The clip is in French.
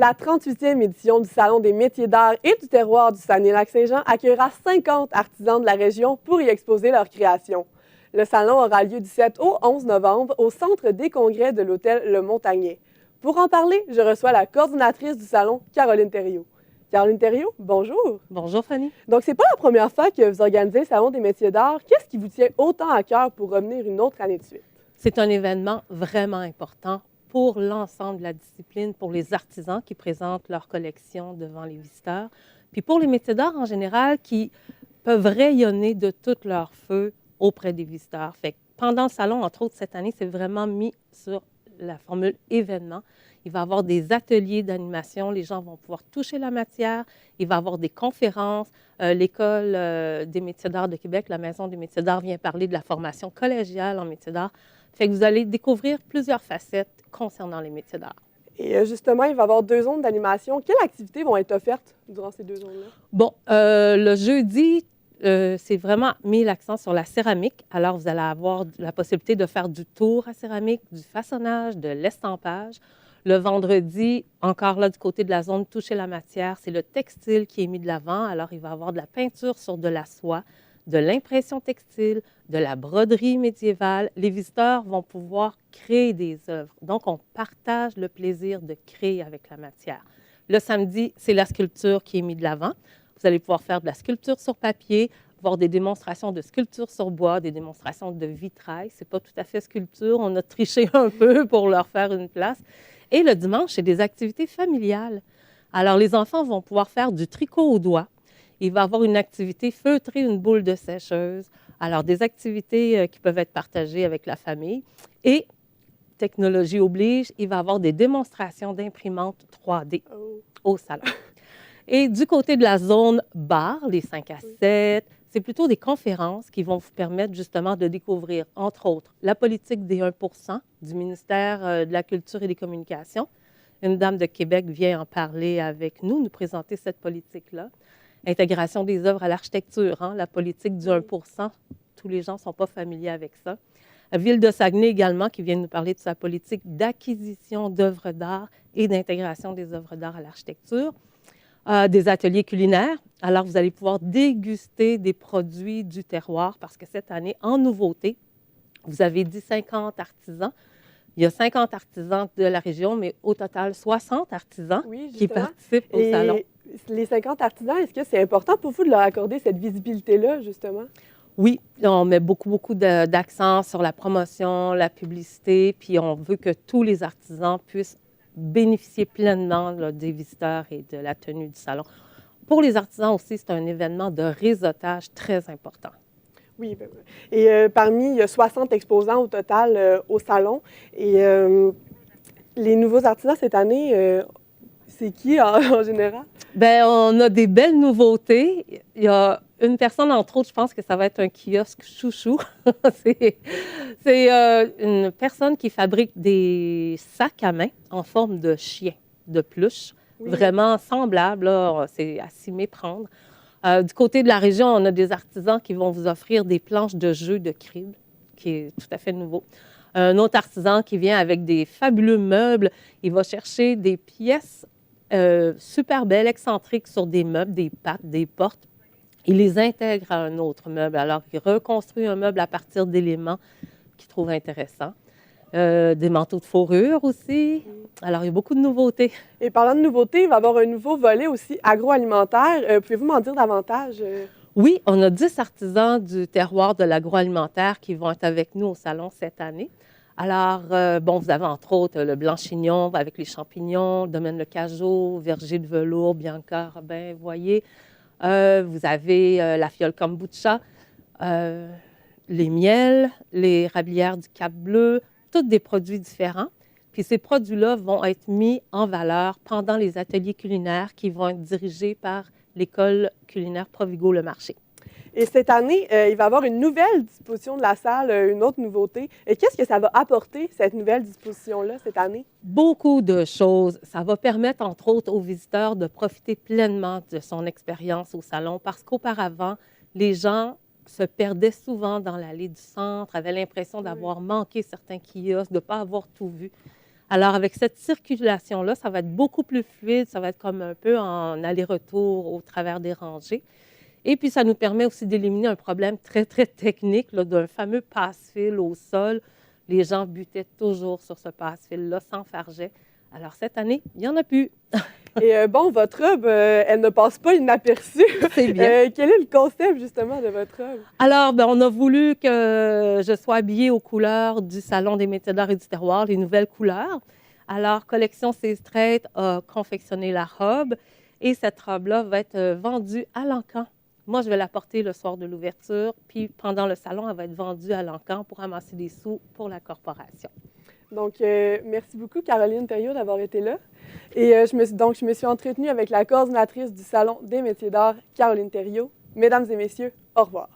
La 38e édition du Salon des métiers d'art et du terroir du Saguenay-Lac-Saint-Jean accueillera 50 artisans de la région pour y exposer leurs créations. Le salon aura lieu du 7 au 11 novembre au Centre des congrès de l'Hôtel Le Montagnier. Pour en parler, je reçois la coordinatrice du salon, Caroline Thériault. Caroline Thériault, bonjour. Bonjour, Fanny. Donc, c'est pas la première fois que vous organisez le Salon des métiers d'art. Qu'est-ce qui vous tient autant à cœur pour revenir une autre année de suite? C'est un événement vraiment important pour l'ensemble de la discipline, pour les artisans qui présentent leur collection devant les visiteurs, puis pour les métiers d'art en général qui peuvent rayonner de tout leur feu auprès des visiteurs. Fait que pendant le salon, entre autres, cette année, c'est vraiment mis sur la formule événement. Il va y avoir des ateliers d'animation, les gens vont pouvoir toucher la matière, il va y avoir des conférences. L'École des métiers d'art de Québec, la Maison des métiers d'art, vient parler de la formation collégiale en métiers d'art. Fait que vous allez découvrir plusieurs facettes concernant les métiers d'art. Et justement, il va y avoir 2 zones d'animation. Quelles activités vont être offertes durant ces 2 zones-là? Bon, le jeudi, c'est vraiment mis l'accent sur la céramique. Alors, vous allez avoir la possibilité de faire du tour à céramique, du façonnage, de l'estampage. Le vendredi, encore là, du côté de la zone toucher la matière, c'est le textile qui est mis de l'avant. Alors, il va y avoir de la peinture sur de la soie, de l'impression textile, de la broderie médiévale. Les visiteurs vont pouvoir créer des œuvres. Donc, on partage le plaisir de créer avec la matière. Le samedi, c'est la sculpture qui est mise de l'avant. Vous allez pouvoir faire de la sculpture sur papier, voir des démonstrations de sculpture sur bois, des démonstrations de vitrail. Ce n'est pas tout à fait sculpture, on a triché un peu pour leur faire une place. Et le dimanche, c'est des activités familiales. Alors, les enfants vont pouvoir faire du tricot au doigt. Il va y avoir une activité feutrer une boule de sécheuse. Alors, des activités qui peuvent être partagées avec la famille. Et, technologie oblige, il va y avoir des démonstrations d'imprimantes 3D au salon. Et du côté de la zone bar, les 5 à 7, c'est plutôt des conférences qui vont vous permettre justement de découvrir, entre autres, la politique des 1 du ministère de la Culture et des Communications. Une dame de Québec vient en parler avec nous, nous présenter cette politique-là. Intégration des œuvres à l'architecture, la politique du 1 tous les gens ne sont pas familiers avec ça. La Ville de Saguenay également, qui vient nous parler de sa politique d'acquisition d'œuvres d'art et d'intégration des œuvres d'art à l'architecture. Des ateliers culinaires. Alors, vous allez pouvoir déguster des produits du terroir parce que cette année, en nouveauté, vous avez dit 50 artisans. Il y a 50 artisans de la région, mais au total, 60 artisans qui participent au salon. Les 50 artisans, est-ce que c'est important pour vous de leur accorder cette visibilité-là, justement? Oui, on met beaucoup d'accent sur la promotion, la publicité, puis on veut que tous les artisans puissent bénéficier pleinement des visiteurs et de la tenue du salon. Pour les artisans aussi, c'est un événement de réseautage très important. Oui, et parmi, il y a 60 exposants au total au salon. Et les nouveaux artisans cette année, c'est qui en général? Bien, on a des belles nouveautés. Il y a une personne, entre autres, je pense que ça va être un kiosque chouchou. c'est une personne qui fabrique des sacs à main en forme de chien, de peluche, vraiment semblable. C'est à s'y méprendre. Du côté de la région, on a des artisans qui vont vous offrir des planches de jeu de crible, qui est tout à fait nouveau. Un autre artisan qui vient avec des fabuleux meubles, il va chercher des pièces super belles, excentriques sur des meubles, des pattes, des portes. Il les intègre à un autre meuble. Alors, il reconstruit un meuble à partir d'éléments qu'il trouve intéressants. Des manteaux de fourrure aussi. Alors, il y a beaucoup de nouveautés. Et parlant de nouveautés, il va y avoir un nouveau volet aussi agroalimentaire. Pouvez-vous m'en dire davantage? Oui, on a 10 artisans du terroir de l'agroalimentaire qui vont être avec nous au salon cette année. Alors, vous avez entre autres le blanchignon avec les champignons, domaine Le Cajot, verger de velours, Bianca, Robin, voyez. Vous avez la fiole kombucha, les miels, les rablières du Cap-Bleu, tous des produits différents. Puis ces produits-là vont être mis en valeur pendant les ateliers culinaires qui vont être dirigés par l'École culinaire Provigo Le Marché. Et cette année, il va y avoir une nouvelle disposition de la salle, une autre nouveauté. Et qu'est-ce que ça va apporter, cette nouvelle disposition-là, cette année? Beaucoup de choses. Ça va permettre, entre autres, aux visiteurs de profiter pleinement de son expérience au salon parce qu'auparavant, les gens se perdaient souvent dans l'allée du centre, avaient l'impression d'avoir manqué certains kiosques, de ne pas avoir tout vu. Alors, avec cette circulation-là, ça va être beaucoup plus fluide, ça va être comme un peu en aller-retour au travers des rangées. Et puis, ça nous permet aussi d'éliminer un problème très, très technique là, d'un fameux passe-fil au sol. Les gens butaient toujours sur ce passe-fil-là, s'enfargeaient. Alors, cette année, il n'y en a plus. Et bon, votre robe, elle ne passe pas inaperçue. C'est bien. Quel est le concept, justement, de votre robe? Alors, ben, on a voulu que je sois habillée aux couleurs du Salon des métiers d'art et du terroir, les nouvelles couleurs. Alors, Collection C'est Straight a confectionné la robe et cette robe-là va être vendue à l'encan. Moi, je vais la porter le soir de l'ouverture, puis pendant le salon, elle va être vendue à l'encan pour amasser des sous pour la corporation. Donc, merci beaucoup, Caroline Thériault, d'avoir été là. Et je me suis entretenue avec la coordinatrice du Salon des métiers d'art, Caroline Thériault. Mesdames et messieurs, au revoir.